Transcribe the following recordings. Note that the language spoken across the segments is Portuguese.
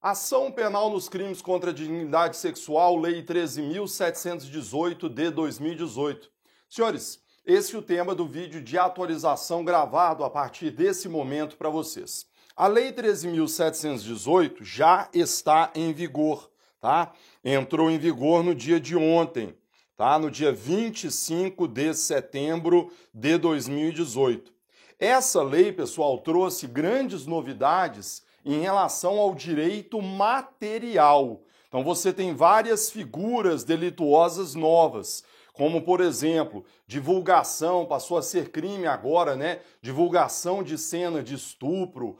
Ação penal nos crimes contra a dignidade sexual, Lei 13.718 de 2018. Senhores, esse é o tema do vídeo de atualização gravado a partir desse momento para vocês. A Lei 13.718 já está em vigor, tá? Entrou em vigor no dia de ontem, tá? No dia 25 de setembro de 2018. Essa lei, pessoal, trouxe grandes novidades em relação ao direito material. Então você tem várias figuras delituosas novas, como, por exemplo, divulgação, passou a ser crime agora, né? Divulgação de cena de estupro.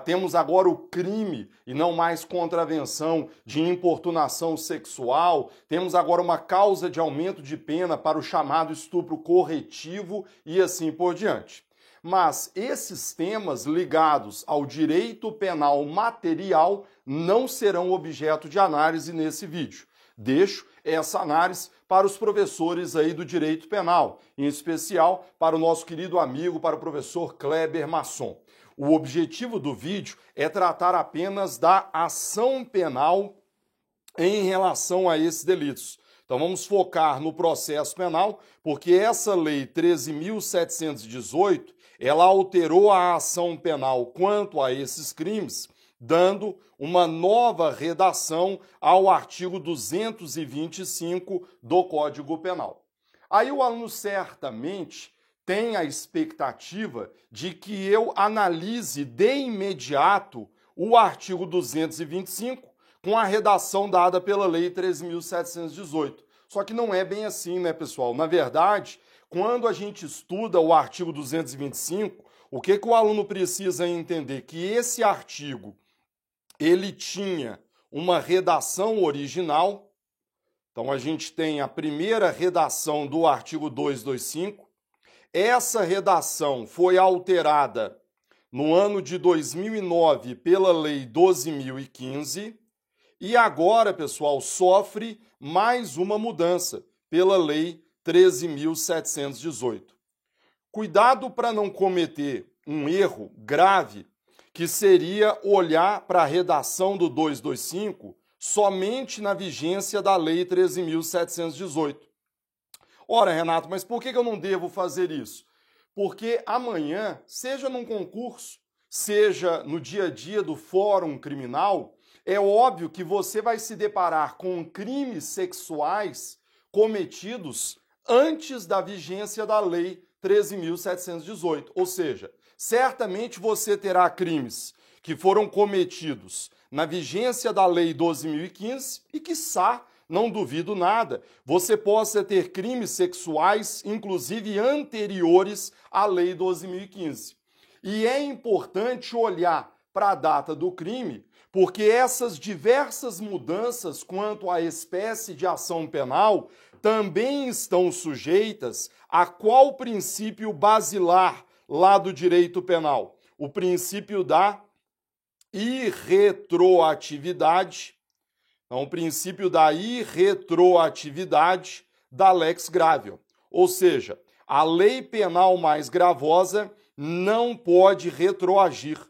Temos agora o crime, e não mais contravenção, de importunação sexual. Temos agora uma causa de aumento de pena para o chamado estupro corretivo e assim por diante. Mas esses temas ligados ao direito penal material não serão objeto de análise nesse vídeo. Deixo essa análise para os professores aí do direito penal, em especial para o nosso querido amigo, para o professor Kleber Masson. O objetivo do vídeo é tratar apenas da ação penal em relação a esses delitos. Então vamos focar no processo penal, porque essa lei 13.718, ela alterou a ação penal quanto a esses crimes, dando uma nova redação ao artigo 225 do Código Penal. Aí o aluno certamente tem a expectativa de que eu analise de imediato o artigo 225 com a redação dada pela Lei 13.718. Só que não é bem assim, né, pessoal? Na verdade, quando a gente estuda o artigo 225, o que o aluno precisa entender? Que esse artigo, ele tinha uma redação original. Então a gente tem a primeira redação do artigo 225. Essa redação foi alterada no ano de 2009 pela Lei 12.015 e agora, pessoal, sofre mais uma mudança pela Lei 13.718. Cuidado para não cometer um erro grave, que seria olhar para a redação do 225 somente na vigência da Lei 13.718. Ora, Renato, mas por que eu não devo fazer isso? Porque amanhã, seja num concurso, seja no dia a dia do fórum criminal, é óbvio que você vai se deparar com crimes sexuais cometidos antes da vigência da Lei 13.718. Ou seja, certamente você terá crimes que foram cometidos na vigência da Lei 12.015 e, quiçá, não duvido nada, você possa ter crimes sexuais, inclusive anteriores à Lei 12.015. E é importante olhar para a data do crime, porque essas diversas mudanças quanto à espécie de ação penal também estão sujeitas a qual princípio basilar lá do direito penal? O princípio da irretroatividade. Então, o princípio da irretroatividade da lex gravior. Ou seja, a lei penal mais gravosa não pode retroagir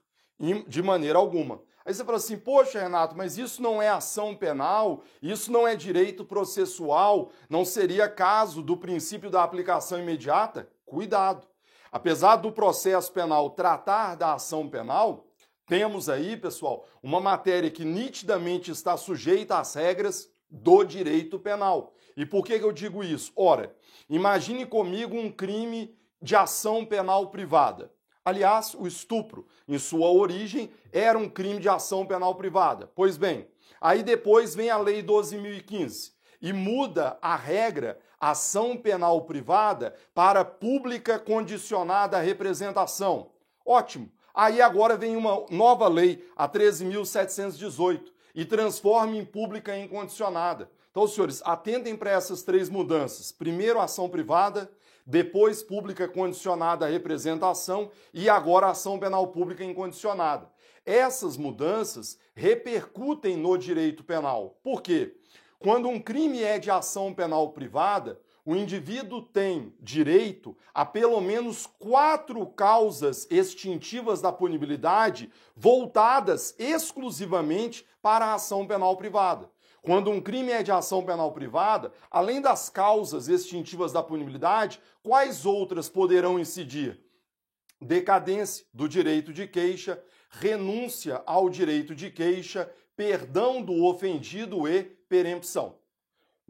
de maneira alguma. Aí você fala assim, poxa, Renato, mas isso não é ação penal, isso não é direito processual, não seria caso do princípio da aplicação imediata? Cuidado! Apesar do processo penal tratar da ação penal, temos aí, pessoal, uma matéria que nitidamente está sujeita às regras do direito penal. E por que eu digo isso? Ora, imagine comigo um crime de ação penal privada. Aliás, o estupro, em sua origem, era um crime de ação penal privada. Pois bem, aí depois vem a Lei 12.015 e muda a regra ação penal privada para pública condicionada à representação. Ótimo! Aí agora vem uma nova lei, a 13.718, e transforma em pública incondicionada. Então, senhores, atentem para essas três mudanças. Primeiro, ação privada, depois pública condicionada à representação e agora ação penal pública incondicionada. Essas mudanças repercutem no direito penal. Por quê? Quando um crime é de ação penal privada, o indivíduo tem direito a pelo menos 4 causas extintivas da punibilidade voltadas exclusivamente para a ação penal privada. Quando um crime é de ação penal privada, além das causas extintivas da punibilidade, quais outras poderão incidir? Decadência do direito de queixa, renúncia ao direito de queixa, perdão do ofendido e perempção.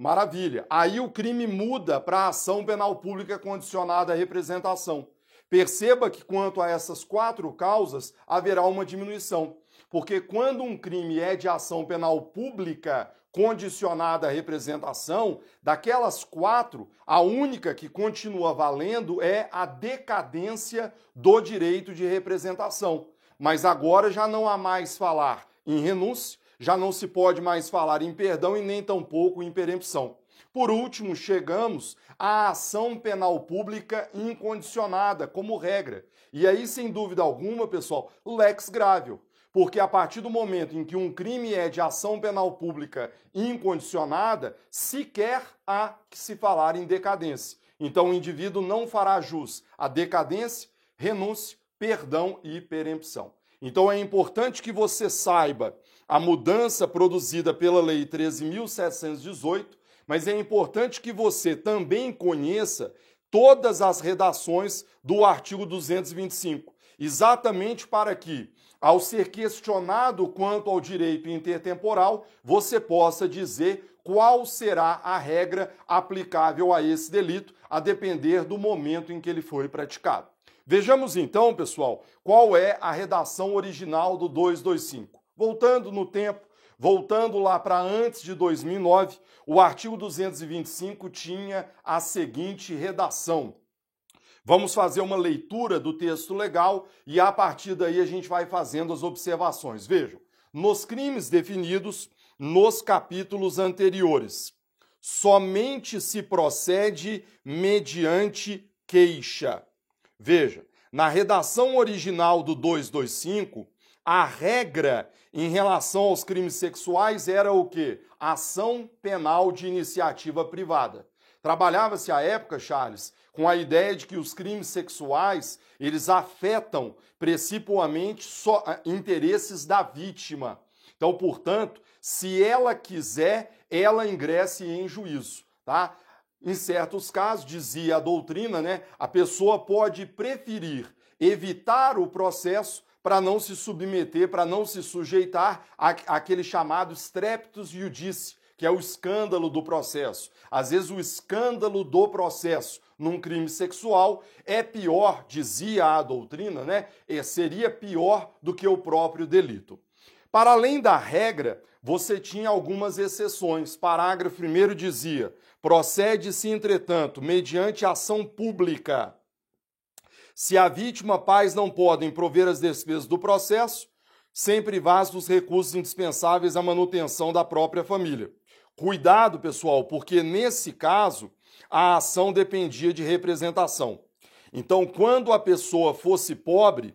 Maravilha. Aí o crime muda para a ação penal pública condicionada à representação. Perceba que quanto a essas 4 causas, haverá uma diminuição. Porque quando um crime é de ação penal pública condicionada à representação, daquelas 4, a única que continua valendo é a decadência do direito de representação. Mas agora já não há mais falar em renúncia, já não se pode mais falar em perdão e nem tampouco em perempção. Por último, chegamos à ação penal pública incondicionada, como regra. E aí, sem dúvida alguma, pessoal, lex gravior. Porque a partir do momento em que um crime é de ação penal pública incondicionada, sequer há que se falar em decadência. Então o indivíduo não fará jus à decadência, renúncia, perdão e perempção. Então é importante que você saiba a mudança produzida pela Lei 13.718, mas é importante que você também conheça todas as redações do artigo 225, exatamente para que, ao ser questionado quanto ao direito intertemporal, você possa dizer qual será a regra aplicável a esse delito, a depender do momento em que ele foi praticado. Vejamos então, pessoal, qual é a redação original do 225. Voltando no tempo, voltando lá para antes de 2009, o artigo 225 tinha a seguinte redação. Vamos fazer uma leitura do texto legal e a partir daí a gente vai fazendo as observações. Vejam, nos crimes definidos nos capítulos anteriores, somente se procede mediante queixa. Veja, na redação original do 225, a regra em relação aos crimes sexuais era o quê? Ação penal de iniciativa privada. Trabalhava-se à época, Charles, com a ideia de que os crimes sexuais, eles afetam principalmente só interesses da vítima. Então, portanto, se ela quiser, ela ingresse em juízo, tá? Em certos casos, dizia a doutrina, né, a pessoa pode preferir evitar o processo para não se submeter, para não se sujeitar àquele chamado streptus iudice, que é o escândalo do processo. Às vezes o escândalo do processo num crime sexual é pior, dizia a doutrina, né? Seria pior do que o próprio delito. Para além da regra, você tinha algumas exceções. Parágrafo 1º dizia: procede-se, entretanto, mediante ação pública. Se a vítima, pais não podem prover as despesas do processo, sem privar dos recursos indispensáveis à manutenção da própria família. Cuidado, pessoal, porque nesse caso a ação dependia de representação. Então, quando a pessoa fosse pobre,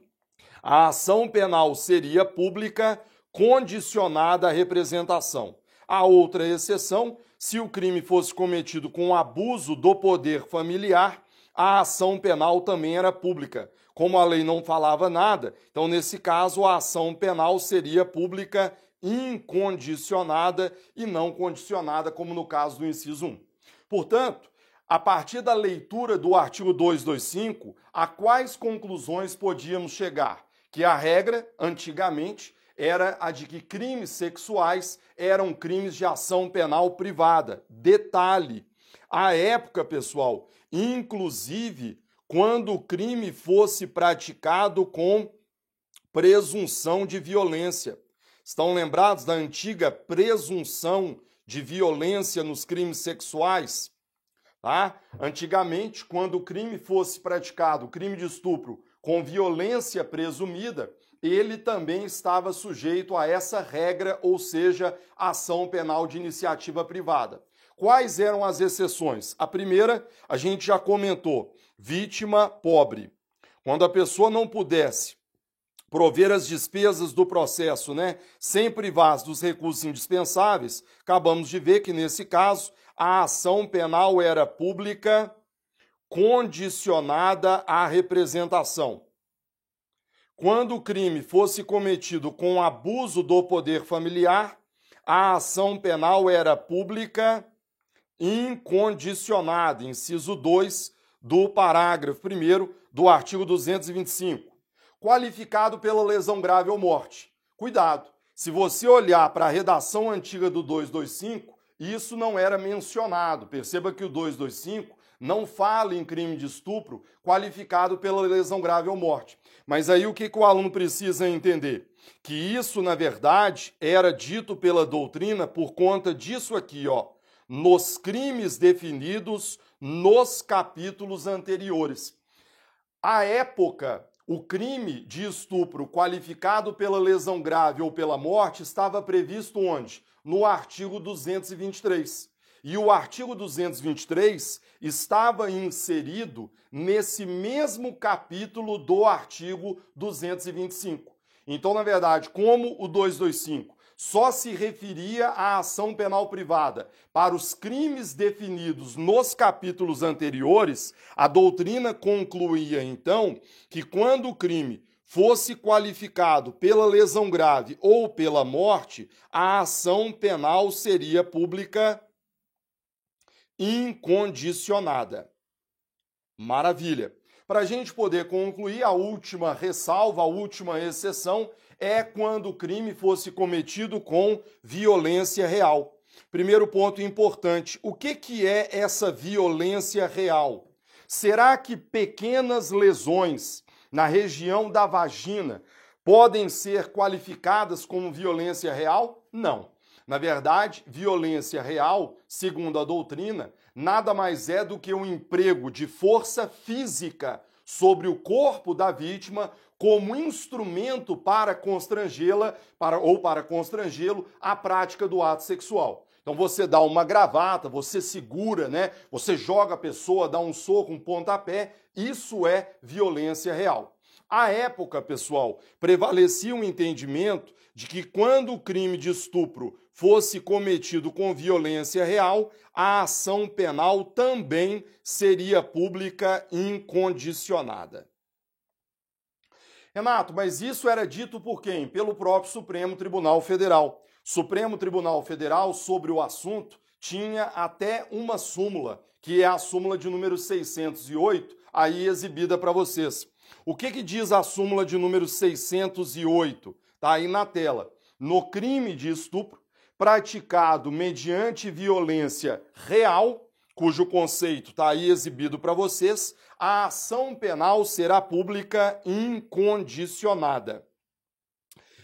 a ação penal seria pública, condicionada à representação. A outra exceção, se o crime fosse cometido com abuso do poder familiar, a ação penal também era pública. Como a lei não falava nada, então nesse caso a ação penal seria pública incondicionada e não condicionada, como no caso do inciso 1. Portanto, a partir da leitura do artigo 225, a quais conclusões podíamos chegar? Que a regra, antigamente, era a de que crimes sexuais eram crimes de ação penal privada. Detalhe, à época, pessoal, inclusive quando o crime fosse praticado com presunção de violência. Estão lembrados da antiga presunção de violência nos crimes sexuais? Tá? Antigamente, quando o crime fosse praticado, o crime de estupro, com violência presumida, ele também estava sujeito a essa regra, ou seja, ação penal de iniciativa privada. Quais eram as exceções? A primeira, a gente já comentou, vítima pobre. Quando a pessoa não pudesse prover as despesas do processo, né, sem privar dos recursos indispensáveis, acabamos de ver que, nesse caso, a ação penal era pública condicionada à representação. Quando o crime fosse cometido com abuso do poder familiar, a ação penal era pública incondicionada, inciso 2 do parágrafo 1º do artigo 225, qualificado pela lesão grave ou morte. Cuidado, se você olhar para a redação antiga do 225, isso não era mencionado. Perceba que o 225 não fala em crime de estupro qualificado pela lesão grave ou morte. Mas aí o que o aluno precisa entender? Que isso, na verdade, era dito pela doutrina por conta disso aqui, ó, nos crimes definidos nos capítulos anteriores. À época, o crime de estupro qualificado pela lesão grave ou pela morte estava previsto onde? No artigo 223. E o artigo 223 estava inserido nesse mesmo capítulo do artigo 225. Então, na verdade, como o 225 só se referia à ação penal privada para os crimes definidos nos capítulos anteriores, a doutrina concluía, então, que quando o crime fosse qualificado pela lesão grave ou pela morte, a ação penal seria pública incondicionada. Maravilha! Para a gente poder concluir, a última ressalva, a última exceção, é quando o crime fosse cometido com violência real. Primeiro ponto importante, o que é essa violência real? Será que pequenas lesões na região da vagina podem ser qualificadas como violência real? Não. Na verdade, violência real, segundo a doutrina, nada mais é do que um emprego de força física sobre o corpo da vítima como instrumento para constrangê-la ou para constrangê-lo à prática do ato sexual. Então você dá uma gravata, você segura, né? Você joga a pessoa, dá um soco, um pontapé, isso é violência real. À época, pessoal, prevalecia um entendimento de que quando o crime de estupro fosse cometido com violência real, a ação penal também seria pública incondicionada. Renato, mas isso era dito por quem? Pelo próprio Supremo Tribunal Federal. Supremo Tribunal Federal, sobre o assunto, tinha até uma súmula, que é a súmula de número 608, aí exibida para vocês. O que diz a súmula de número 608? Está aí na tela. No crime de estupro, praticado mediante violência real, cujo conceito está aí exibido para vocês, a ação penal será pública incondicionada.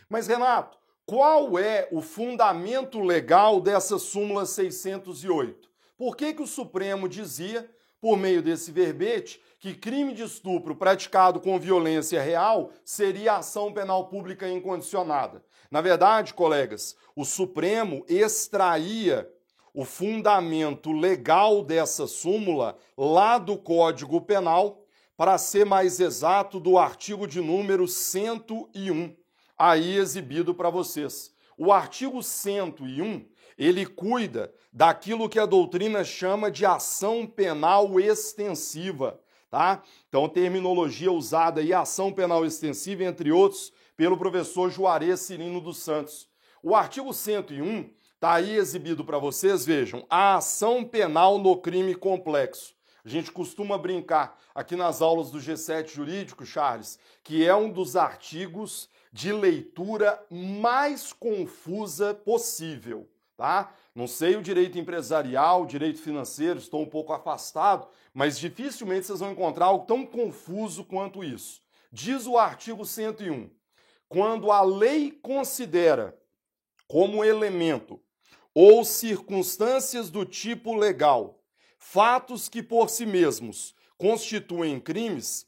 Mas, Renato, qual é o fundamento legal dessa súmula 608? Por que o Supremo dizia, por meio desse verbete, que crime de estupro praticado com violência real seria ação penal pública incondicionada? Na verdade, colegas, o Supremo extraía o fundamento legal dessa súmula lá do Código Penal, para ser mais exato, do artigo de número 101, aí exibido para vocês. O artigo 101, ele cuida daquilo que a doutrina chama de ação penal extensiva, tá? Então, terminologia usada aí, ação penal extensiva, entre outros, pelo professor Juarez Cirino dos Santos. O artigo 101 está aí exibido para vocês, vejam, a ação penal no crime complexo. A gente costuma brincar aqui nas aulas do G7 Jurídico, Charles, que é um dos artigos de leitura mais confusa possível, tá? Não sei o direito empresarial, o direito financeiro, estou um pouco afastado, mas dificilmente vocês vão encontrar algo tão confuso quanto isso. Diz o artigo 101, quando a lei considera como elemento ou circunstâncias do tipo legal fatos que por si mesmos constituem crimes,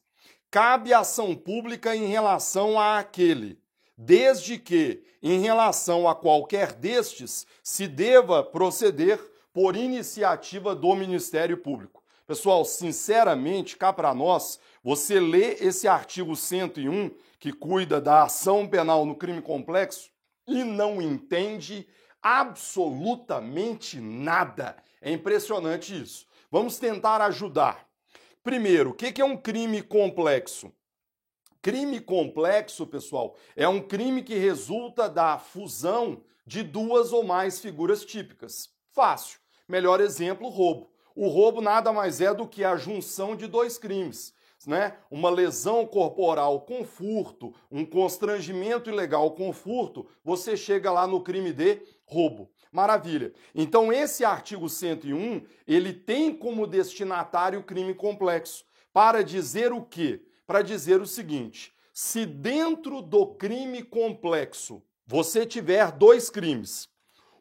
cabe ação pública em relação àquele, desde que, em relação a qualquer destes, se deva proceder por iniciativa do Ministério Público. Pessoal, sinceramente, cá para nós, você lê esse artigo 101, que cuida da ação penal no crime complexo e não entende absolutamente nada. É impressionante isso. Vamos tentar ajudar. Primeiro, o que é um crime complexo? Crime complexo, pessoal, é um crime que resulta da fusão de duas ou mais figuras típicas. Fácil. Melhor exemplo, roubo. O roubo nada mais é do que a junção de dois crimes, né? Uma lesão corporal com furto, um constrangimento ilegal com furto, você chega lá no crime de roubo. Maravilha. Então esse artigo 101, ele tem como destinatário o crime complexo. Para dizer o quê? Para dizer o seguinte: se dentro do crime complexo você tiver dois crimes,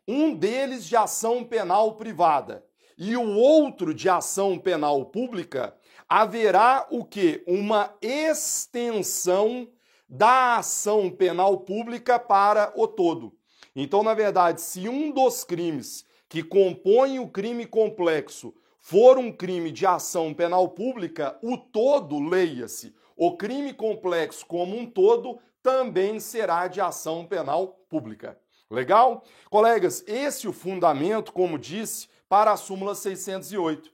um deles de ação penal privada e o outro de ação penal pública, haverá o quê? Uma extensão da ação penal pública para o todo. Então, na verdade, se um dos crimes que compõem o crime complexo for um crime de ação penal pública, o todo, leia-se, o crime complexo como um todo também será de ação penal pública. Legal? Colegas, esse é o fundamento, como disse, para a súmula 608.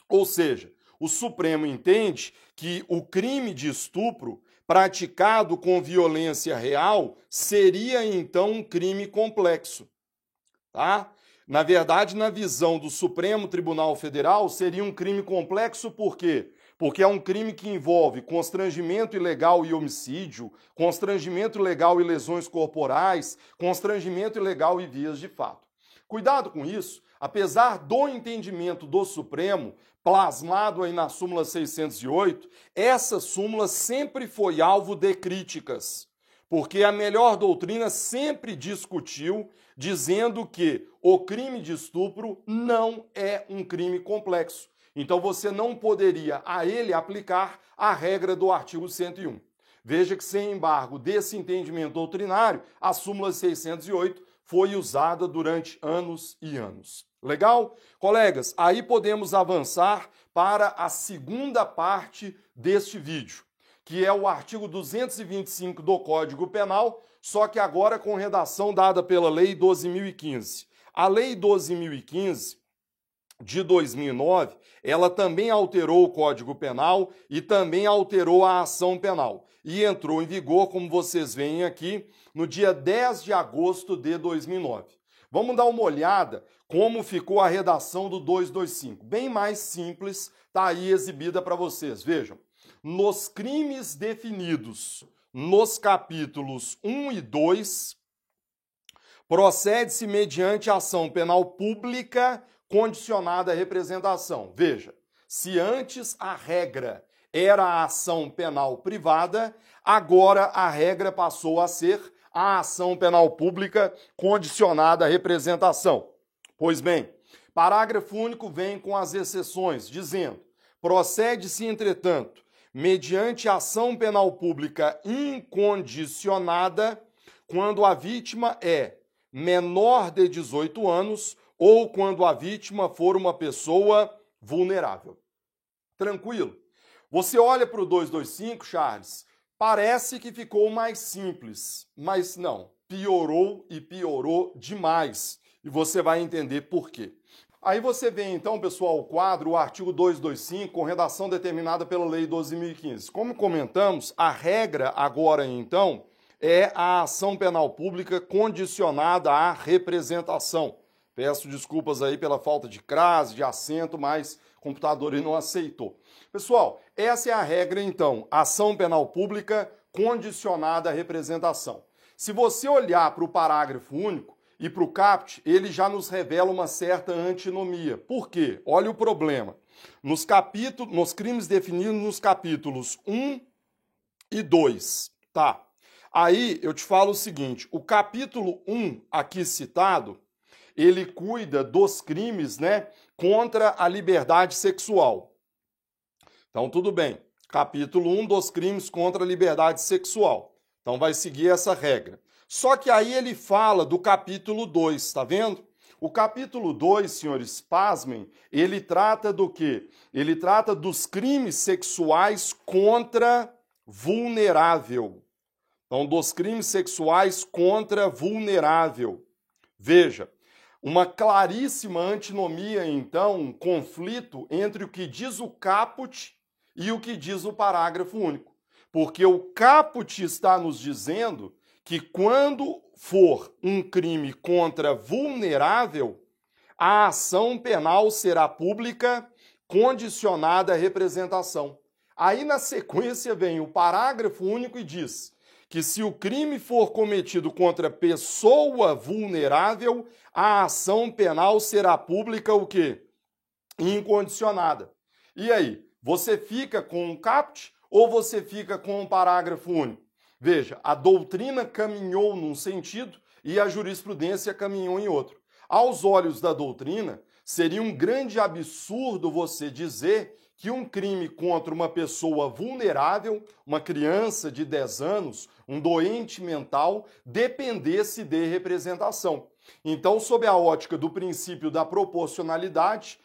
Ou seja, o Supremo entende que o crime de estupro praticado com violência real seria então um crime complexo, tá? Na verdade, na visão do Supremo Tribunal Federal, seria um crime complexo por quê? Porque é um crime que envolve constrangimento ilegal e homicídio, constrangimento ilegal e lesões corporais, constrangimento ilegal e vias de fato. Cuidado com isso, apesar do entendimento do Supremo, plasmado aí na súmula 608, essa súmula sempre foi alvo de críticas, porque a melhor doutrina sempre discutiu, dizendo que o crime de estupro não é um crime complexo. Então você não poderia a ele aplicar a regra do artigo 101. Veja que, sem embargo desse entendimento doutrinário, a súmula 608 foi usada durante anos e anos. Legal? Colegas, aí podemos avançar para a segunda parte deste vídeo, que é o artigo 225 do Código Penal, só que agora com redação dada pela Lei 12.015. A Lei 12.015 de 2009, ela também alterou o Código Penal e também alterou a ação penal. E entrou em vigor, como vocês veem aqui, no dia 10 de agosto de 2009. Vamos dar uma olhada como ficou a redação do 225. Bem mais simples, está aí exibida para vocês. Vejam, nos crimes definidos nos capítulos 1 e 2, procede-se mediante ação penal pública condicionada à representação. Veja, se antes a regra era a ação penal privada, agora a regra passou a ser a ação penal pública condicionada à representação. Pois bem, parágrafo único vem com as exceções, dizendo: procede-se, entretanto, mediante ação penal pública incondicionada, quando a vítima é menor de 18 anos ou quando a vítima for uma pessoa vulnerável. Tranquilo? Você olha para o 225, Charles, parece que ficou mais simples, mas não, piorou e piorou demais. E você vai entender por quê. Aí você vê então, pessoal, o quadro, o artigo 225, com redação determinada pela Lei 12.015. Como comentamos, a regra agora então é a ação penal pública condicionada à representação. Peço desculpas aí pela falta de crase, de acento, mas o computador não aceitou. Pessoal, essa é a regra então, ação penal pública condicionada à representação. Se você olhar para o parágrafo único e para o caput, ele já nos revela uma certa antinomia. Por quê? Olha o problema. Nos crimes definidos nos capítulos 1 e 2, tá? Aí eu te falo o seguinte, o capítulo 1 aqui citado, ele cuida dos crimes, né, contra a liberdade sexual. Então tudo bem, capítulo 1 dos crimes contra a liberdade sexual. Então vai seguir essa regra. Só que aí ele fala do capítulo 2, tá vendo? O capítulo 2, senhores, pasmem, ele trata do quê? Ele trata dos crimes sexuais contra vulnerável. Então, dos crimes sexuais contra vulnerável. Veja, uma claríssima antinomia, então, um conflito entre o que diz o caput e o que diz o parágrafo único. Porque o caput está nos dizendo que quando for um crime contra vulnerável, a ação penal será pública, condicionada à representação. Aí, na sequência, vem o parágrafo único e diz que se o crime for cometido contra pessoa vulnerável, a ação penal será pública o quê? Incondicionada. E aí, você fica com o caput ou você fica com o parágrafo único? Veja, a doutrina caminhou num sentido e a jurisprudência caminhou em outro. Aos olhos da doutrina, seria um grande absurdo você dizer que um crime contra uma pessoa vulnerável, uma criança de 10 anos, um doente mental, dependesse de representação. Então, sob a ótica do princípio da proporcionalidade,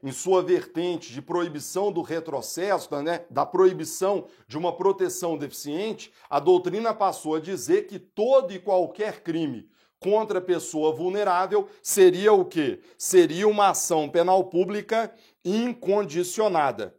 em sua vertente de proibição do retrocesso, da proibição de uma proteção deficiente, a doutrina passou a dizer que todo e qualquer crime contra pessoa vulnerável seria o quê? Seria uma ação penal pública incondicionada.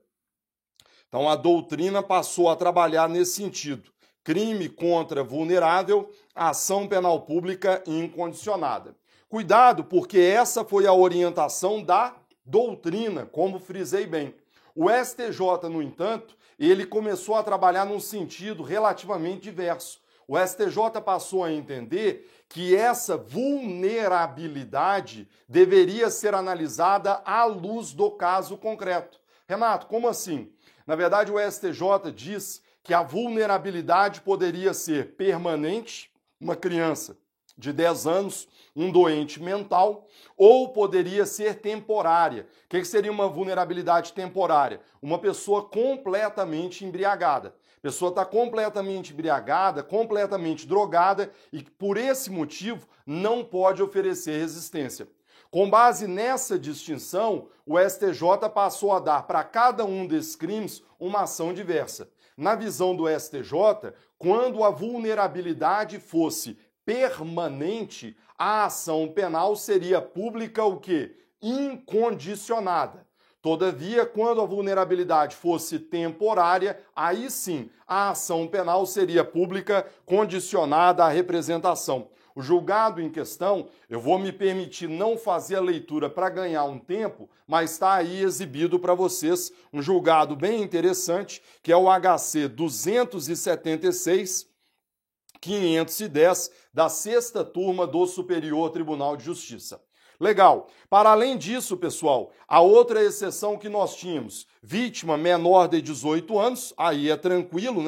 Então a doutrina passou a trabalhar nesse sentido. Crime contra vulnerável, ação penal pública incondicionada. Cuidado, porque essa foi a orientação da doutrina, como frisei bem. O STJ, no entanto, ele começou a trabalhar num sentido relativamente diverso. O STJ passou a entender que essa vulnerabilidade deveria ser analisada à luz do caso concreto. Renato, como assim? Na verdade, o STJ diz que a vulnerabilidade poderia ser permanente, uma criança de 10 anos, um doente mental, ou poderia ser temporária. O que seria uma vulnerabilidade temporária? Uma pessoa completamente embriagada. A pessoa está completamente embriagada, completamente drogada e, por esse motivo, não pode oferecer resistência. Com base nessa distinção, o STJ passou a dar para cada um desses crimes uma ação diversa. Na visão do STJ, quando a vulnerabilidade fosse permanente, a ação penal seria pública o quê? Incondicionada. Todavia, quando a vulnerabilidade fosse temporária, aí sim a ação penal seria pública, condicionada à representação. O julgado em questão, eu vou me permitir não fazer a leitura para ganhar um tempo, mas está aí exibido para vocês um julgado bem interessante, que é o HC 276-510 da 6ª turma do Superior Tribunal de Justiça. Legal. Para além disso, pessoal, a outra exceção que nós tínhamos, vítima menor de 18 anos, aí é tranquilo,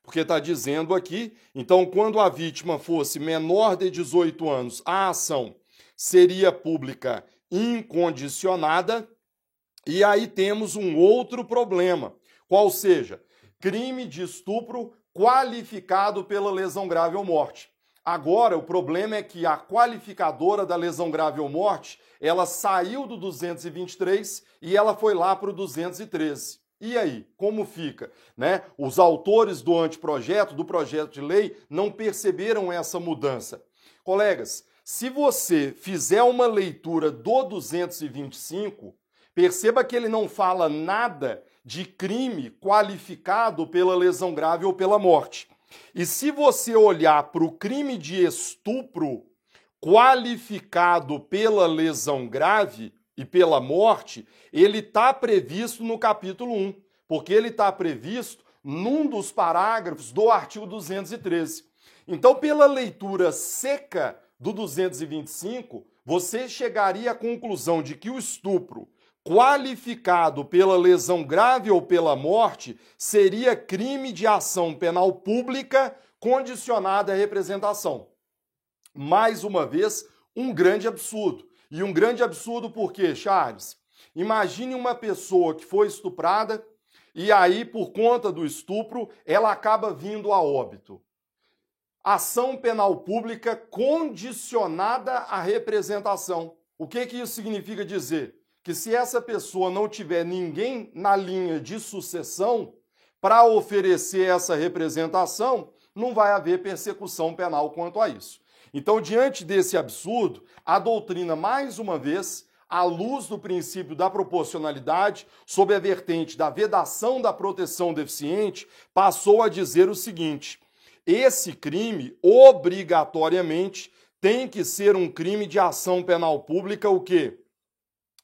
Porque está dizendo aqui, então, quando a vítima fosse menor de 18 anos, a ação seria pública incondicionada. E aí temos um outro problema, qual seja, crime de estupro qualificado pela lesão grave ou morte. Agora, o problema é que a qualificadora da lesão grave ou morte, ela saiu do 223 e ela foi lá para o 213. E aí, como fica? Os autores do anteprojeto, do projeto de lei, não perceberam essa mudança. Colegas, se você fizer uma leitura do 225, perceba que ele não fala nada de crime qualificado pela lesão grave ou pela morte. E se você olhar para o crime de estupro qualificado pela lesão grave e pela morte, ele está previsto no capítulo 1, porque ele está previsto num dos parágrafos do artigo 213. Então, pela leitura seca do 225, você chegaria à conclusão de que o estupro qualificado pela lesão grave ou pela morte seria crime de ação penal pública condicionada à representação. Mais uma vez, um grande absurdo. E um grande absurdo por quê, Charles? Imagine uma pessoa que foi estuprada e aí, por conta do estupro, ela acaba vindo a óbito. Ação penal pública condicionada à representação. O que isso significa dizer? Que se essa pessoa não tiver ninguém na linha de sucessão para oferecer essa representação, não vai haver persecução penal quanto a isso. Então, diante desse absurdo, a doutrina, mais uma vez, à luz do princípio da proporcionalidade, sob a vertente da vedação da proteção deficiente, passou a dizer o seguinte: esse crime, obrigatoriamente, tem que ser um crime de ação penal pública, o quê?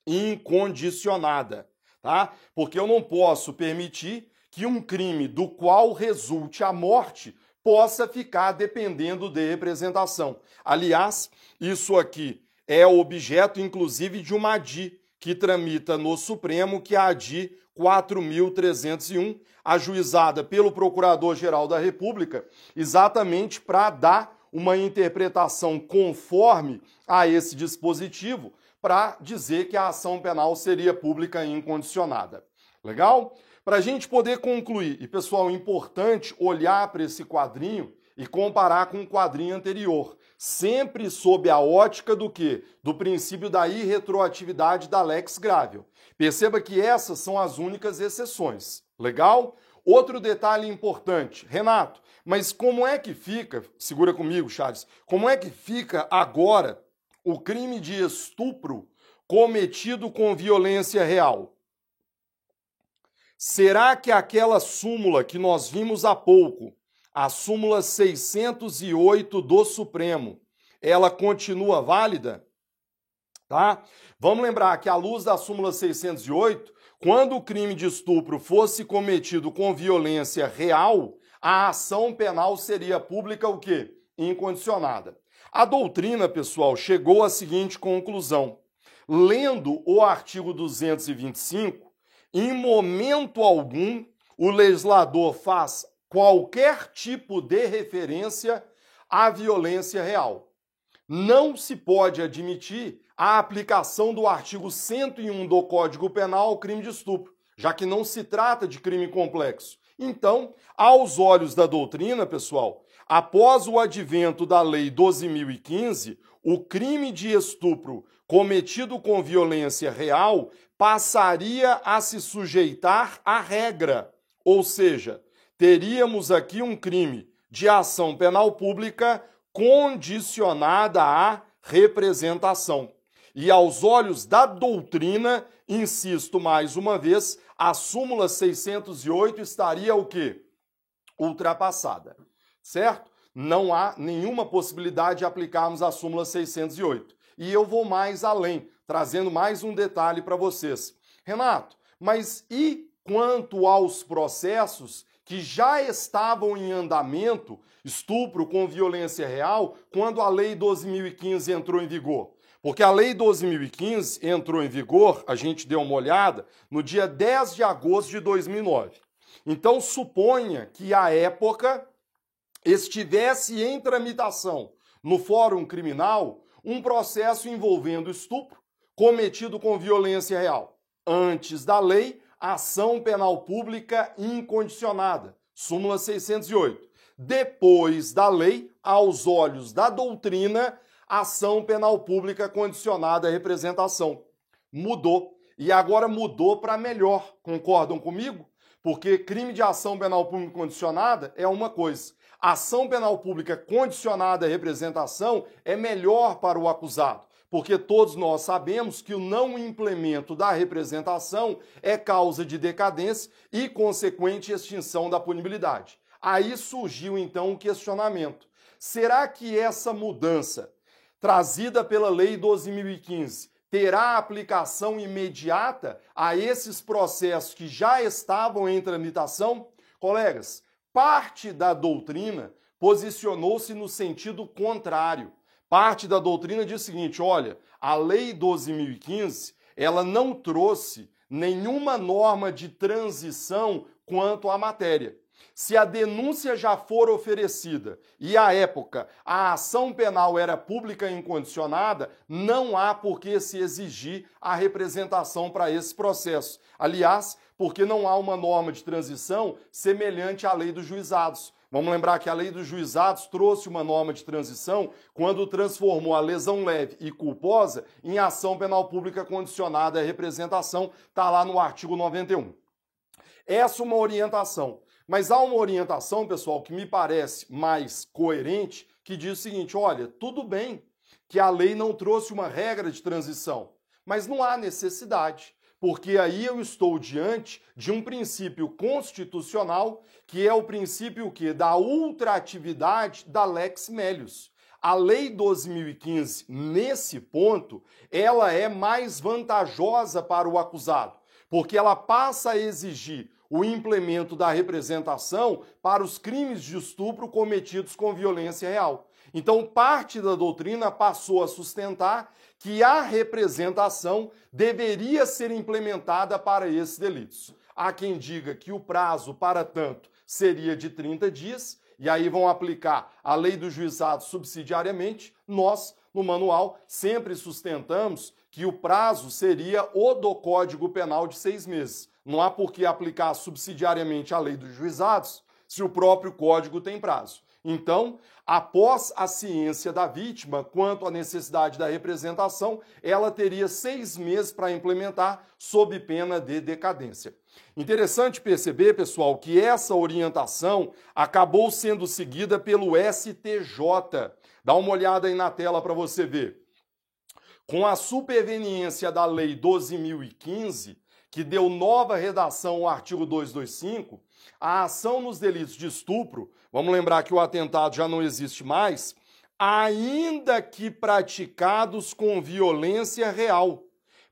Incondicionada, tá? Porque eu não posso permitir que um crime do qual resulte a morte possa ficar dependendo de representação. Aliás, isso aqui é objeto, inclusive, de uma ADI que tramita no Supremo, que é a ADI 4.301, ajuizada pelo Procurador-Geral da República, exatamente para dar uma interpretação conforme a esse dispositivo, para dizer que a ação penal seria pública e incondicionada. Legal? Para a gente poder concluir, e pessoal, é importante olhar para esse quadrinho e comparar com o quadrinho anterior, sempre sob a ótica do quê? Do princípio da irretroatividade da lex gravel. Perceba que essas são as únicas exceções. Legal? Outro detalhe importante, Renato, mas como é que fica, segura comigo, Charles, como é que fica agora o crime de estupro cometido com violência real? Será que aquela súmula que nós vimos há pouco, a súmula 608 do Supremo, ela continua válida? Tá? Vamos lembrar que à luz da súmula 608, quando o crime de estupro fosse cometido com violência real, a ação penal seria pública o quê? Incondicionada. A doutrina, pessoal, chegou à seguinte conclusão. Lendo o artigo 225, em momento algum, o legislador faz qualquer tipo de referência à violência real. Não se pode admitir a aplicação do artigo 101 do Código Penal ao crime de estupro, já que não se trata de crime complexo. Então, aos olhos da doutrina, pessoal, após o advento da Lei 12.015, o crime de estupro cometido com violência real passaria a se sujeitar à regra, ou seja, teríamos aqui um crime de ação penal pública condicionada à representação. E aos olhos da doutrina, insisto mais uma vez, a súmula 608 estaria o quê? Ultrapassada, certo? Não há nenhuma possibilidade de aplicarmos a súmula 608. E eu vou mais além, trazendo mais um detalhe para vocês. Renato, mas e quanto aos processos que já estavam em andamento, estupro com violência real, quando a Lei 12.015 entrou em vigor? Porque a Lei 12.015 entrou em vigor, a gente deu uma olhada, no dia 10 de agosto de 2009. Então, suponha que, à época, estivesse em tramitação no Fórum Criminal um processo envolvendo estupro cometido com violência real. Antes da lei, ação penal pública incondicionada, súmula 608. Depois da lei, aos olhos da doutrina, ação penal pública condicionada à representação. Mudou. E agora mudou para melhor. Concordam comigo? Porque crime de ação penal pública condicionada é uma coisa. Ação penal pública condicionada à representação é melhor para o acusado, porque todos nós sabemos que o não implemento da representação é causa de decadência e consequente extinção da punibilidade. Aí surgiu então o questionamento. Será que essa mudança trazida pela Lei 12.015 terá aplicação imediata a esses processos que já estavam em tramitação? Colegas, parte da doutrina posicionou-se no sentido contrário. Parte da doutrina diz o seguinte, olha, a Lei 12.015, ela não trouxe nenhuma norma de transição quanto à matéria. Se a denúncia já for oferecida e, à época, a ação penal era pública e incondicionada, não há por que se exigir a representação para esse processo. Aliás, porque não há uma norma de transição semelhante à lei dos juizados. Vamos lembrar que a lei dos juizados trouxe uma norma de transição quando transformou a lesão leve e culposa em ação penal pública condicionada à representação, está lá no artigo 91. Essa é uma orientação. Mas há uma orientação, pessoal, que me parece mais coerente, que diz o seguinte: olha, tudo bem que a lei não trouxe uma regra de transição, mas não há necessidade, porque aí eu estou diante de um princípio constitucional, que é o princípio da ultratividade da lex melius. A Lei 12.015, nesse ponto, ela é mais vantajosa para o acusado, porque ela passa a exigir o implemento da representação para os crimes de estupro cometidos com violência real. Então, parte da doutrina passou a sustentar que a representação deveria ser implementada para esses delitos. Há quem diga que o prazo para tanto seria de 30 dias, e aí vão aplicar a lei do juizado subsidiariamente. Nós, no manual, sempre sustentamos que o prazo seria o do Código Penal de 6 meses. Não há por que aplicar subsidiariamente a lei dos juizados se o próprio Código tem prazo. Então, após a ciência da vítima quanto à necessidade da representação, ela teria 6 meses para implementar, sob pena de decadência. Interessante perceber, pessoal, que essa orientação acabou sendo seguida pelo STJ. Dá uma olhada aí na tela para você ver. Com a superveniência da Lei 12.015, que deu nova redação ao artigo 225, a ação nos delitos de estupro, vamos lembrar que o atentado já não existe mais, ainda que praticados com violência real,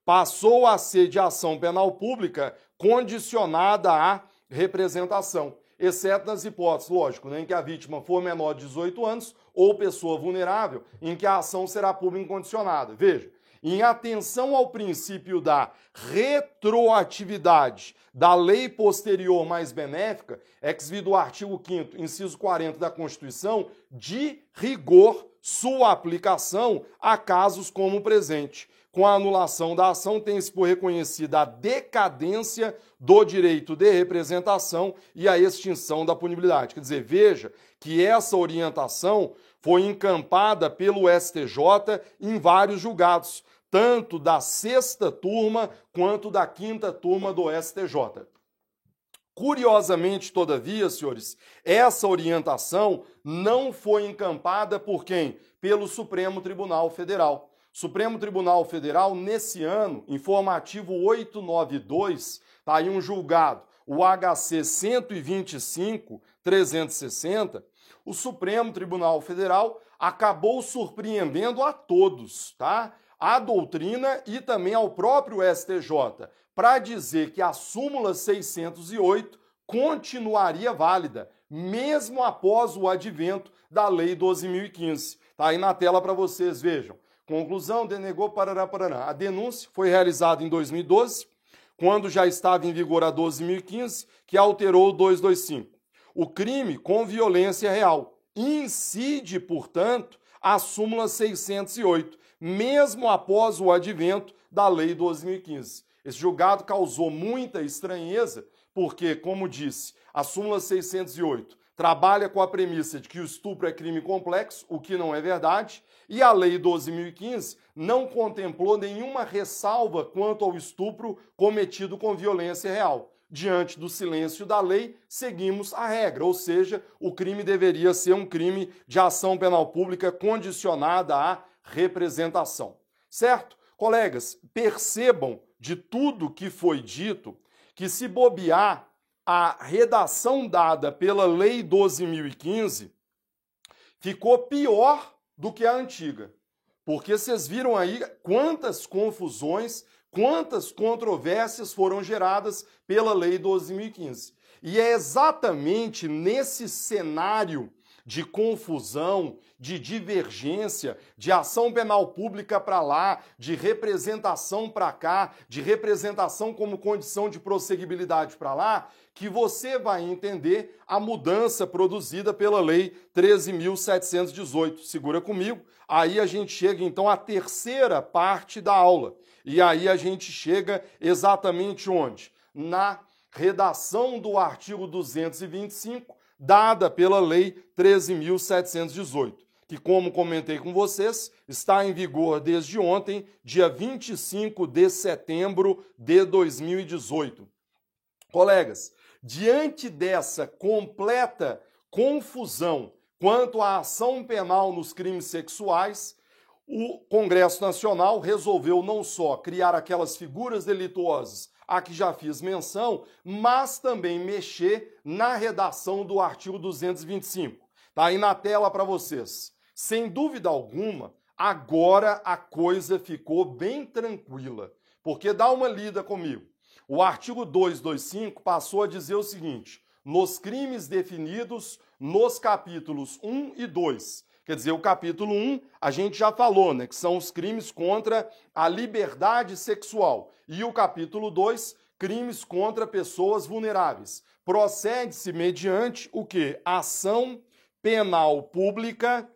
passou a ser de ação penal pública condicionada à representação, exceto nas hipóteses, lógico, em que a vítima for menor de 18 anos ou pessoa vulnerável, em que a ação será pública incondicionada. Veja, em atenção ao princípio da retroatividade da lei posterior mais benéfica, ex-vido o artigo 5º, inciso 40 da Constituição, de rigor sua aplicação a casos como o presente. Com a anulação da ação, tem-se por reconhecida a decadência do direito de representação e a extinção da punibilidade. Quer dizer, veja que essa orientação foi encampada pelo STJ em vários julgados, tanto da 6ª turma quanto da 5ª turma do STJ. Curiosamente, todavia, senhores, essa orientação não foi encampada por quem? Pelo Supremo Tribunal Federal. Supremo Tribunal Federal, nesse ano, informativo 892, está aí um julgado, o HC 125.360, o Supremo Tribunal Federal acabou surpreendendo a todos, tá? A doutrina e também ao próprio STJ, para dizer que a súmula 608 continuaria válida, mesmo após o advento da Lei 12.015. Está aí na tela para vocês, vejam. Conclusão, denegou, parará, parará. A denúncia foi realizada em 2012, quando já estava em vigor a 12.015, que alterou o 225. O crime com violência real incide, portanto, a súmula 608, mesmo após o advento da Lei 12.015. Esse julgado causou muita estranheza, porque, como disse, a súmula 608 trabalha com a premissa de que o estupro é crime complexo, o que não é verdade, e a Lei 12.015 não contemplou nenhuma ressalva quanto ao estupro cometido com violência real. Diante do silêncio da lei, seguimos a regra, ou seja, o crime deveria ser um crime de ação penal pública condicionada à representação. Certo? Colegas, percebam de tudo que foi dito que, se bobear, a redação dada pela Lei 12.015 ficou pior do que a antiga. Porque vocês viram aí quantas confusões, quantas controvérsias foram geradas pela Lei 12.015. E é exatamente nesse cenário de confusão, de divergência, de ação penal pública para lá, de representação para cá, de representação como condição de prosseguibilidade para lá, que você vai entender a mudança produzida pela Lei 13.718. Segura comigo. Aí a gente chega então à terceira parte da aula. E aí a gente chega exatamente onde? Na redação do artigo 225, dada pela Lei 13.718, que, como comentei com vocês, está em vigor desde ontem, dia 25 de setembro de 2018. Colegas, Diante dessa completa confusão quanto à ação penal nos crimes sexuais, o Congresso Nacional resolveu não só criar aquelas figuras delituosas a que já fiz menção, mas também mexer na redação do artigo 225. Tá aí na tela para vocês. Sem dúvida alguma, agora a coisa ficou bem tranquila, porque dá uma lida comigo. O artigo 225 passou a dizer o seguinte: nos crimes definidos nos capítulos 1 e 2. Quer dizer, o capítulo 1, a gente já falou, né, que são os crimes contra a liberdade sexual. E o capítulo 2, crimes contra pessoas vulneráveis. Procede-se mediante o quê? Ação penal pública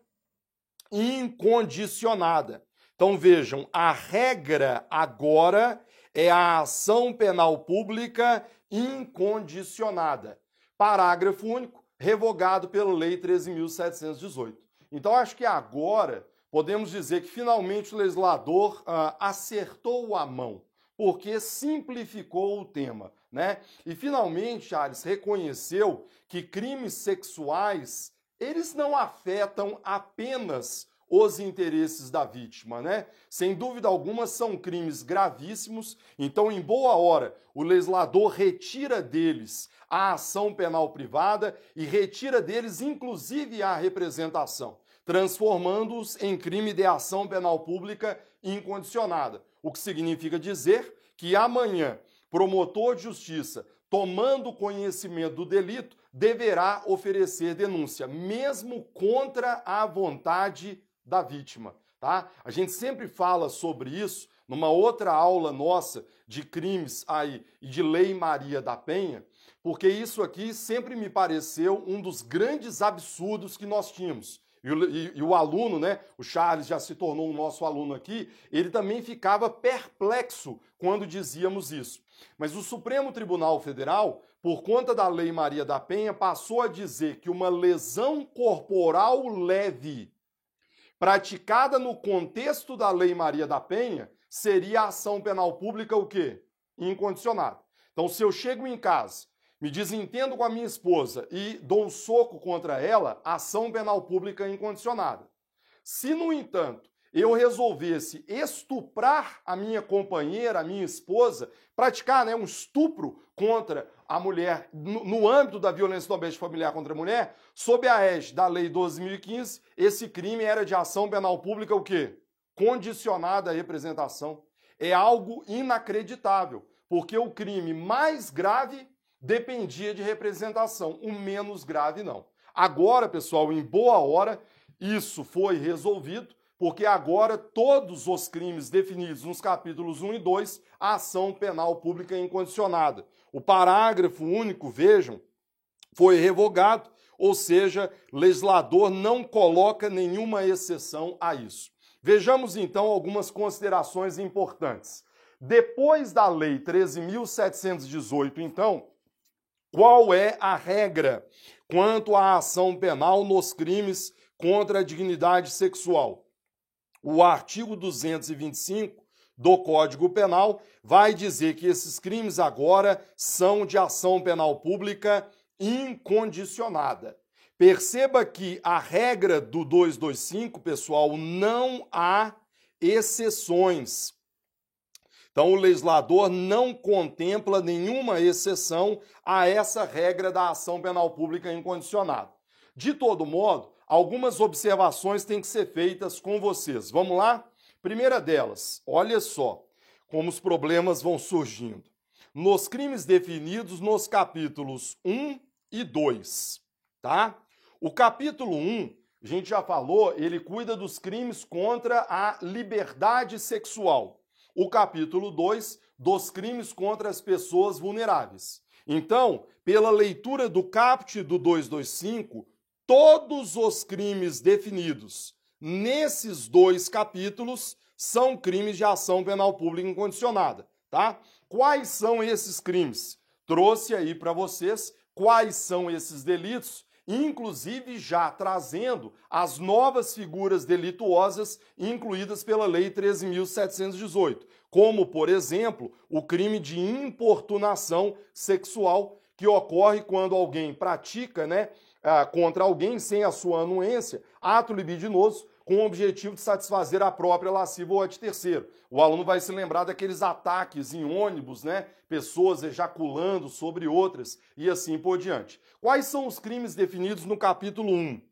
incondicionada. Então vejam, a regra agora é a ação penal pública incondicionada. Parágrafo único, revogado pela Lei 13.718. Então acho que agora podemos dizer que finalmente o legislador acertou a mão, porque simplificou o tema, né? E finalmente, Charles, reconheceu que crimes sexuais, eles não afetam apenas os interesses da vítima, né? Sem dúvida alguma, são crimes gravíssimos, então, em boa hora, o legislador retira deles a ação penal privada e retira deles, inclusive, a representação, transformando-os em crime de ação penal pública incondicionada. O que significa dizer que amanhã, promotor de justiça, tomando conhecimento do delito, deverá oferecer denúncia, mesmo contra a vontade da vítima, tá? A gente sempre fala sobre isso numa outra aula nossa de crimes aí e de Lei Maria da Penha, porque isso aqui sempre me pareceu um dos grandes absurdos que nós tínhamos. E o aluno, né, o Charles já se tornou um nosso aluno aqui, ele também ficava perplexo quando dizíamos isso. Mas o Supremo Tribunal Federal, por conta da Lei Maria da Penha, passou a dizer que uma lesão corporal leve praticada no contexto da Lei Maria da Penha seria ação penal pública o quê? Incondicionada. Então, se eu chego em casa, me desentendo com a minha esposa e dou um soco contra ela, ação penal pública incondicionada. Se, no entanto, eu resolvesse estuprar a minha companheira, a minha esposa, praticar, né, um estupro contra a mulher no âmbito da violência doméstica familiar contra a mulher, sob a égide da Lei 12.015, esse crime era de ação penal pública o quê? Condicionada à representação. É algo inacreditável, porque o crime mais grave dependia de representação, o menos grave não. Agora, pessoal, em boa hora, isso foi resolvido, porque agora todos os crimes definidos nos capítulos 1 e 2, a ação penal pública incondicionada. O parágrafo único, vejam, foi revogado, ou seja, o legislador não coloca nenhuma exceção a isso. Vejamos então algumas considerações importantes. Depois da Lei 13.718, então, qual é a regra quanto à ação penal nos crimes contra a dignidade sexual? O artigo 225 do Código Penal vai dizer que esses crimes agora são de ação penal pública incondicionada. Perceba que a regra do 225, pessoal, não há exceções. Então, o legislador não contempla nenhuma exceção a essa regra da ação penal pública incondicionada. De todo modo, algumas observações têm que ser feitas com vocês. Vamos lá? Primeira delas, olha só como os problemas vão surgindo. Nos crimes definidos nos capítulos 1 e 2, tá? O capítulo 1, a gente já falou, ele cuida dos crimes contra a liberdade sexual. O capítulo 2, dos crimes contra as pessoas vulneráveis. Então, pela leitura do caput do 225, todos os crimes definidos nesses dois capítulos são crimes de ação penal pública incondicionada, tá? Quais são esses crimes? Trouxe aí para vocês quais são esses delitos, inclusive já trazendo as novas figuras delituosas incluídas pela Lei 13.718, como, por exemplo, o crime de importunação sexual, que ocorre quando alguém pratica, né, contra alguém sem a sua anuência, ato libidinoso com o objetivo de satisfazer a própria lasciva ou a de terceiro. O aluno vai se lembrar daqueles ataques em ônibus, né, pessoas ejaculando sobre outras e assim por diante. Quais são os crimes definidos no capítulo 1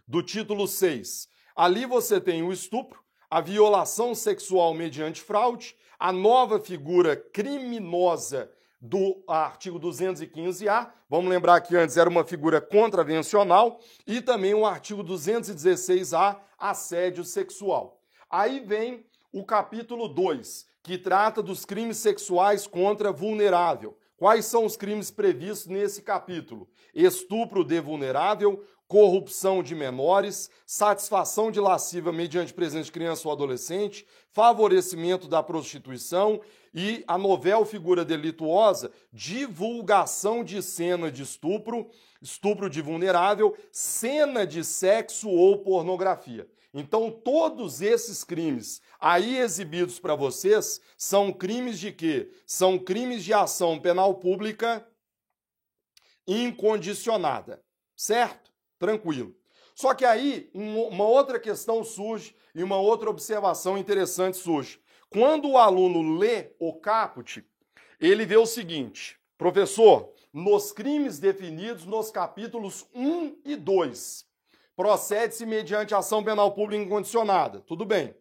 do título 6? Ali você tem o estupro, a violação sexual mediante fraude, a nova figura criminosa do artigo 215-A, vamos lembrar que antes era uma figura contravencional, e também o artigo 216-A, assédio sexual. Aí vem o capítulo 2, que trata dos crimes sexuais contra vulnerável. Quais são os crimes previstos nesse capítulo? Estupro de vulnerável, corrupção de menores, satisfação de lasciva mediante presença de criança ou adolescente, favorecimento da prostituição e a novel figura delituosa, divulgação de cena de estupro, estupro de vulnerável, cena de sexo ou pornografia. Então, todos esses crimes aí exibidos para vocês são crimes de quê? São crimes de ação penal pública incondicionada, certo? Tranquilo. Só que aí uma outra questão surge e uma outra observação interessante surge. Quando o aluno lê o caput, ele vê o seguinte: professor, nos crimes definidos nos capítulos 1 e 2, procede-se mediante ação penal pública incondicionada. Tudo bem.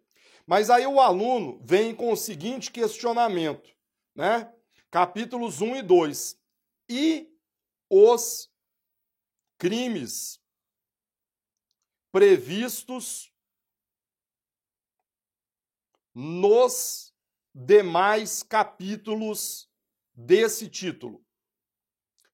Mas aí o aluno vem com o seguinte questionamento, né? Capítulos 1 e 2. E os crimes previstos nos demais capítulos desse título?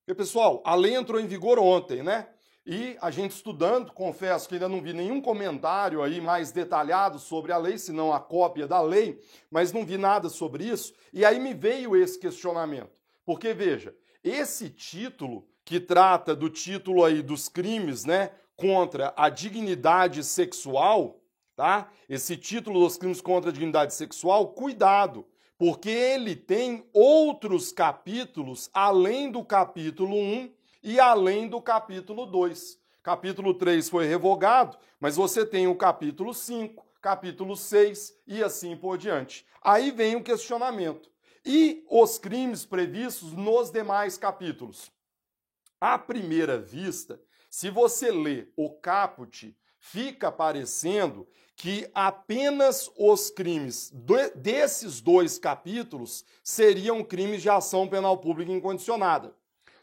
Porque, pessoal, a lei entrou em vigor ontem, né? E a gente estudando, confesso que ainda não vi nenhum comentário aí mais detalhado sobre a lei, senão a cópia da lei, mas não vi nada sobre isso. E aí me veio esse questionamento. Porque, veja, esse título, que trata do título aí dos crimes, né, contra a dignidade sexual, tá? Esse título dos crimes contra a dignidade sexual, cuidado, porque ele tem outros capítulos além do capítulo 1 e além do capítulo 2. Capítulo 3 foi revogado, mas você tem o capítulo 5, capítulo 6 e assim por diante. Aí vem o questionamento. E os crimes previstos nos demais capítulos? À primeira vista, se você lê o caput, fica parecendo que apenas os crimes desses dois capítulos seriam crimes de ação penal pública incondicionada.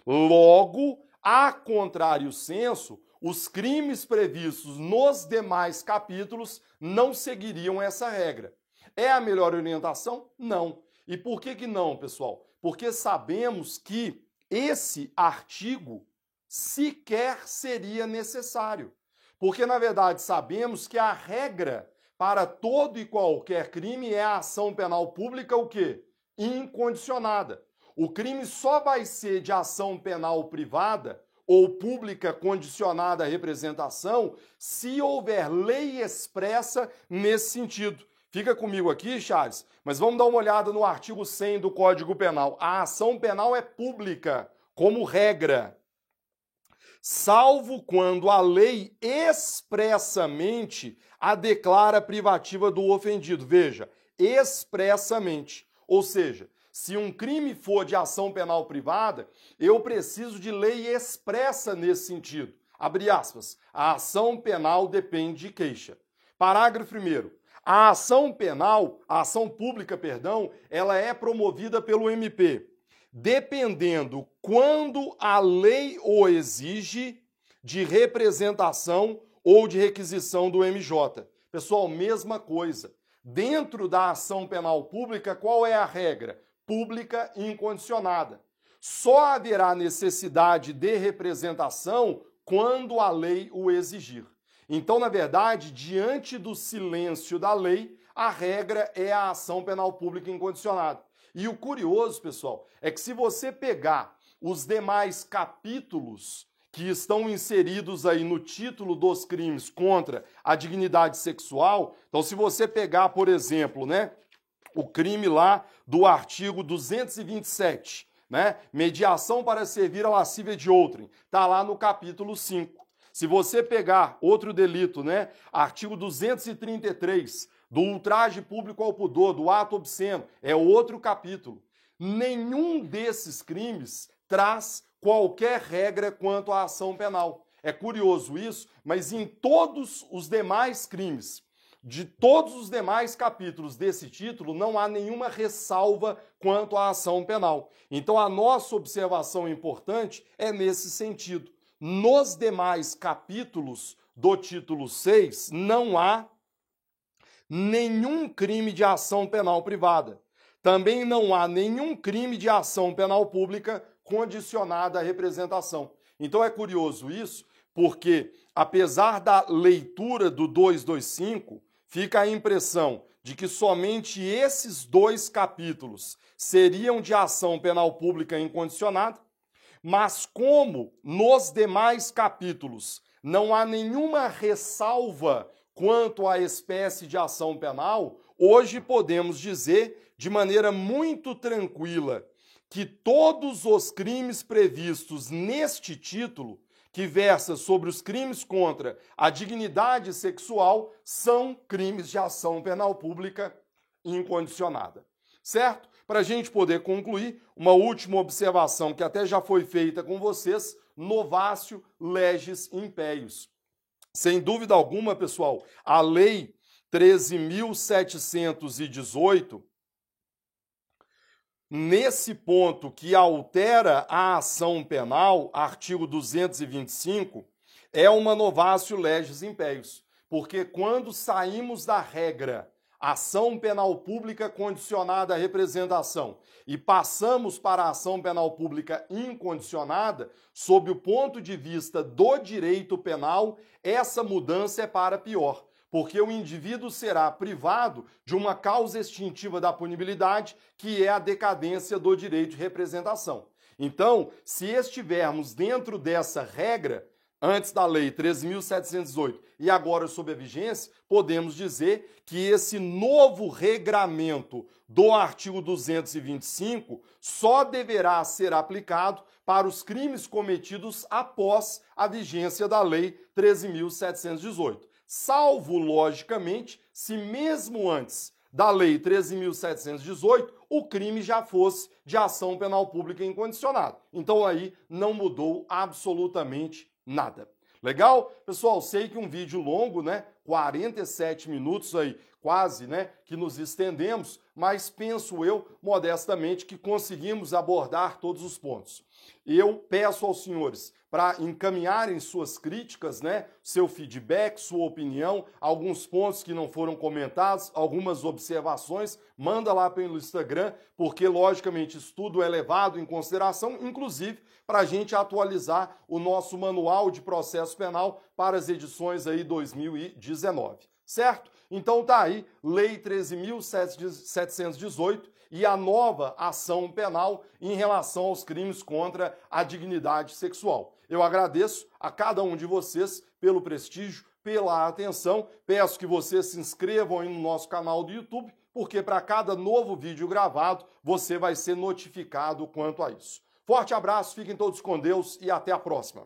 Logo, a contrário senso, os crimes previstos nos demais capítulos não seguiriam essa regra. É a melhor orientação? Não. E por que não, pessoal? Porque sabemos que esse artigo sequer seria necessário. Porque, na verdade, sabemos que a regra para todo e qualquer crime é a ação penal pública o quê? Incondicionada. O crime só vai ser de ação penal privada ou pública condicionada à representação se houver lei expressa nesse sentido. Fica comigo aqui, Charles, mas vamos dar uma olhada no artigo 100 do Código Penal. A ação penal é pública, como regra, salvo quando a lei expressamente a declara privativa do ofendido. Veja, expressamente. Ou seja, se um crime for de ação penal privada, eu preciso de lei expressa nesse sentido. Abre aspas. A ação penal depende de queixa. Parágrafo 1º. A ação penal, a ação pública, perdão, ela é promovida pelo MP, dependendo quando a lei o exige de representação ou de requisição do MJ. Pessoal, mesma coisa. Dentro da ação penal pública, qual é a regra? Pública incondicionada. Só haverá necessidade de representação quando a lei o exigir. Então, na verdade, diante do silêncio da lei, a regra é a ação penal pública incondicionada. E o curioso, pessoal, é que se você pegar os demais capítulos que estão inseridos aí no título dos crimes contra a dignidade sexual, então se você pegar, por exemplo, né, o crime lá do artigo 227, né? Mediação para servir a lascívia de outrem, está lá no capítulo 5. Se você pegar outro delito, né? Artigo 233, do ultraje público ao pudor, do ato obsceno, é outro capítulo. Nenhum desses crimes traz qualquer regra quanto à ação penal. É curioso isso, mas em todos os demais crimes, de todos os demais capítulos desse título, não há nenhuma ressalva quanto à ação penal. Então a nossa observação importante é nesse sentido. Nos demais capítulos do título 6, não há nenhum crime de ação penal privada. Também não há nenhum crime de ação penal pública condicionada à representação. Então é curioso isso, porque apesar da leitura do 225, fica a impressão de que somente esses dois capítulos seriam de ação penal pública incondicionada, mas como nos demais capítulos não há nenhuma ressalva quanto à espécie de ação penal, hoje podemos dizer de maneira muito tranquila que todos os crimes previstos neste título, que versa sobre os crimes contra a dignidade sexual, são crimes de ação penal pública incondicionada. Certo? Para a gente poder concluir, uma última observação que até já foi feita com vocês, novatio legis impeius. Sem dúvida alguma, pessoal, a Lei 13.718, nesse ponto que altera a ação penal, artigo 225, é uma novatio legis impeius, porque quando saímos da regra ação penal pública condicionada à representação e passamos para a ação penal pública incondicionada, sob o ponto de vista do direito penal, essa mudança é para pior, porque o indivíduo será privado de uma causa extintiva da punibilidade, que é a decadência do direito de representação. Então, se estivermos dentro dessa regra, antes da Lei 13.718 e agora sob a vigência, podemos dizer que esse novo regramento do artigo 225 só deverá ser aplicado para os crimes cometidos após a vigência da Lei 13.718. Salvo, logicamente, se mesmo antes da Lei 13.718 o crime já fosse de ação penal pública incondicionada. Então aí não mudou absolutamente nada. Legal? Pessoal, sei que um vídeo longo, né? 47 minutos aí, quase, né? Que nos estendemos, mas penso eu, modestamente, que conseguimos abordar todos os pontos. Eu peço aos senhores para encaminharem suas críticas, né? Seu feedback, sua opinião, alguns pontos que não foram comentados, algumas observações, manda lá pelo Instagram, porque, logicamente, isso tudo é levado em consideração, inclusive para a gente atualizar o nosso manual de processo penal para as edições aí 2019, certo? Então tá aí, Lei 13.718 e a nova ação penal em relação aos crimes contra a dignidade sexual. Eu agradeço a cada um de vocês pelo prestígio, pela atenção. Peço que vocês se inscrevam aí no nosso canal do YouTube, porque para cada novo vídeo gravado, você vai ser notificado quanto a isso. Forte abraço, fiquem todos com Deus e até a próxima.